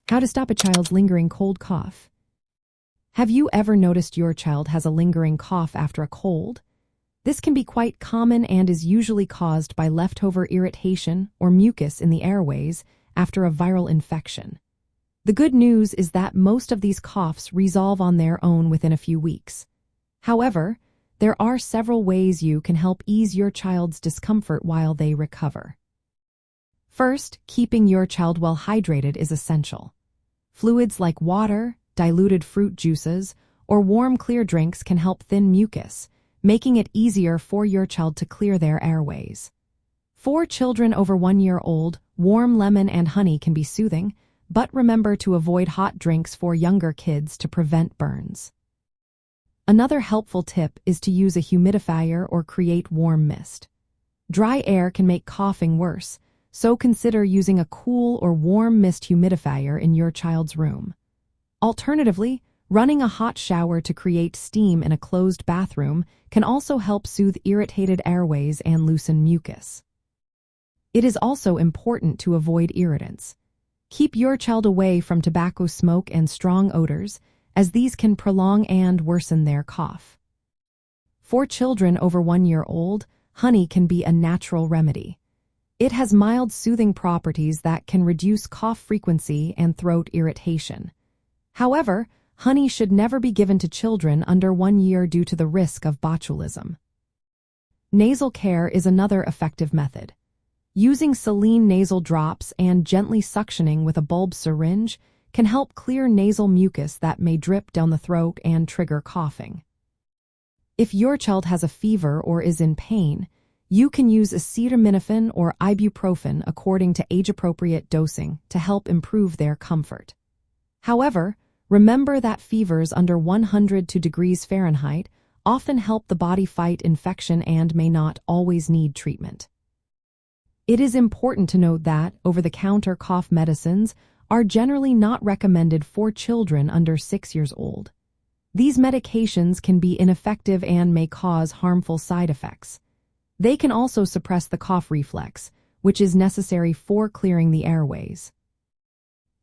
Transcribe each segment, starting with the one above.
How to stop a child's lingering cold cough. Have you ever noticed your child has a lingering cough after a cold? This can be quite common and is usually caused by leftover irritation or mucus in the airways after a viral infection. The good news is that most of these coughs resolve on their own within a few weeks. However, there are several ways you can help ease your child's discomfort while they recover. First, keeping your child well hydrated is essential. Fluids like water, diluted fruit juices, or warm clear drinks can help thin mucus, making it easier for your child to clear their airways. For children over 1 year old, warm lemon and honey can be soothing, but remember to avoid hot drinks for younger kids to prevent burns. Another helpful tip is to use a humidifier or create warm mist. Dry air can make coughing worse, so consider using a cool or warm mist humidifier in your child's room. Alternatively, running a hot shower to create steam in a closed bathroom can also help soothe irritated airways and loosen mucus. It is also important to avoid irritants. Keep your child away from tobacco smoke and strong odors, as these can prolong and worsen their cough. For children over 1 year old, honey can be a natural remedy. It has mild soothing properties that can reduce cough frequency and throat irritation. However, honey should never be given to children under 1 year due to the risk of botulism. Nasal care is another effective method. Using saline nasal drops and gently suctioning with a bulb syringe can help clear nasal mucus that may drip down the throat and trigger coughing. If your child has a fever or is in pain, you can use acetaminophen or ibuprofen according to age-appropriate dosing to help improve their comfort. However, remember that fevers under 102 degrees Fahrenheit often help the body fight infection and may not always need treatment. It is important to note that over-the-counter cough medicines are generally not recommended for children under 6 years old. These medications can be ineffective and may cause harmful side effects. They can also suppress the cough reflex, which is necessary for clearing the airways.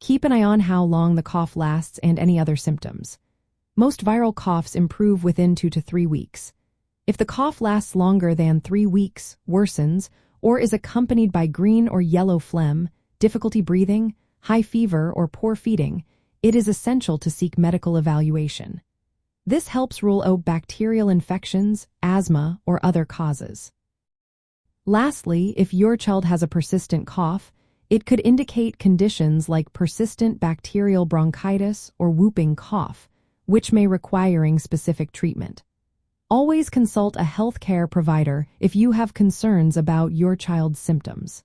Keep an eye on how long the cough lasts and any other symptoms. Most viral coughs improve within 2 to 3 weeks. If the cough lasts longer than 3 weeks, worsens, or is accompanied by green or yellow phlegm, difficulty breathing, high fever, or poor feeding, it is essential to seek medical evaluation. This helps rule out bacterial infections, asthma, or other causes. Lastly, if your child has a persistent cough, it could indicate conditions like persistent bacterial bronchitis or whooping cough, which may require specific treatment. Always consult a healthcare provider if you have concerns about your child's symptoms.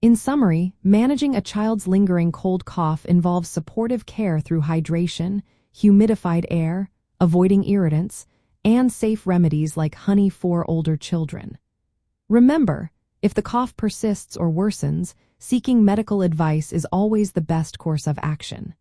In summary, managing a child's lingering cold cough involves supportive care through hydration, humidified air, avoiding irritants, and safe remedies like honey for older children. Remember, if the cough persists or worsens, seeking medical advice is always the best course of action.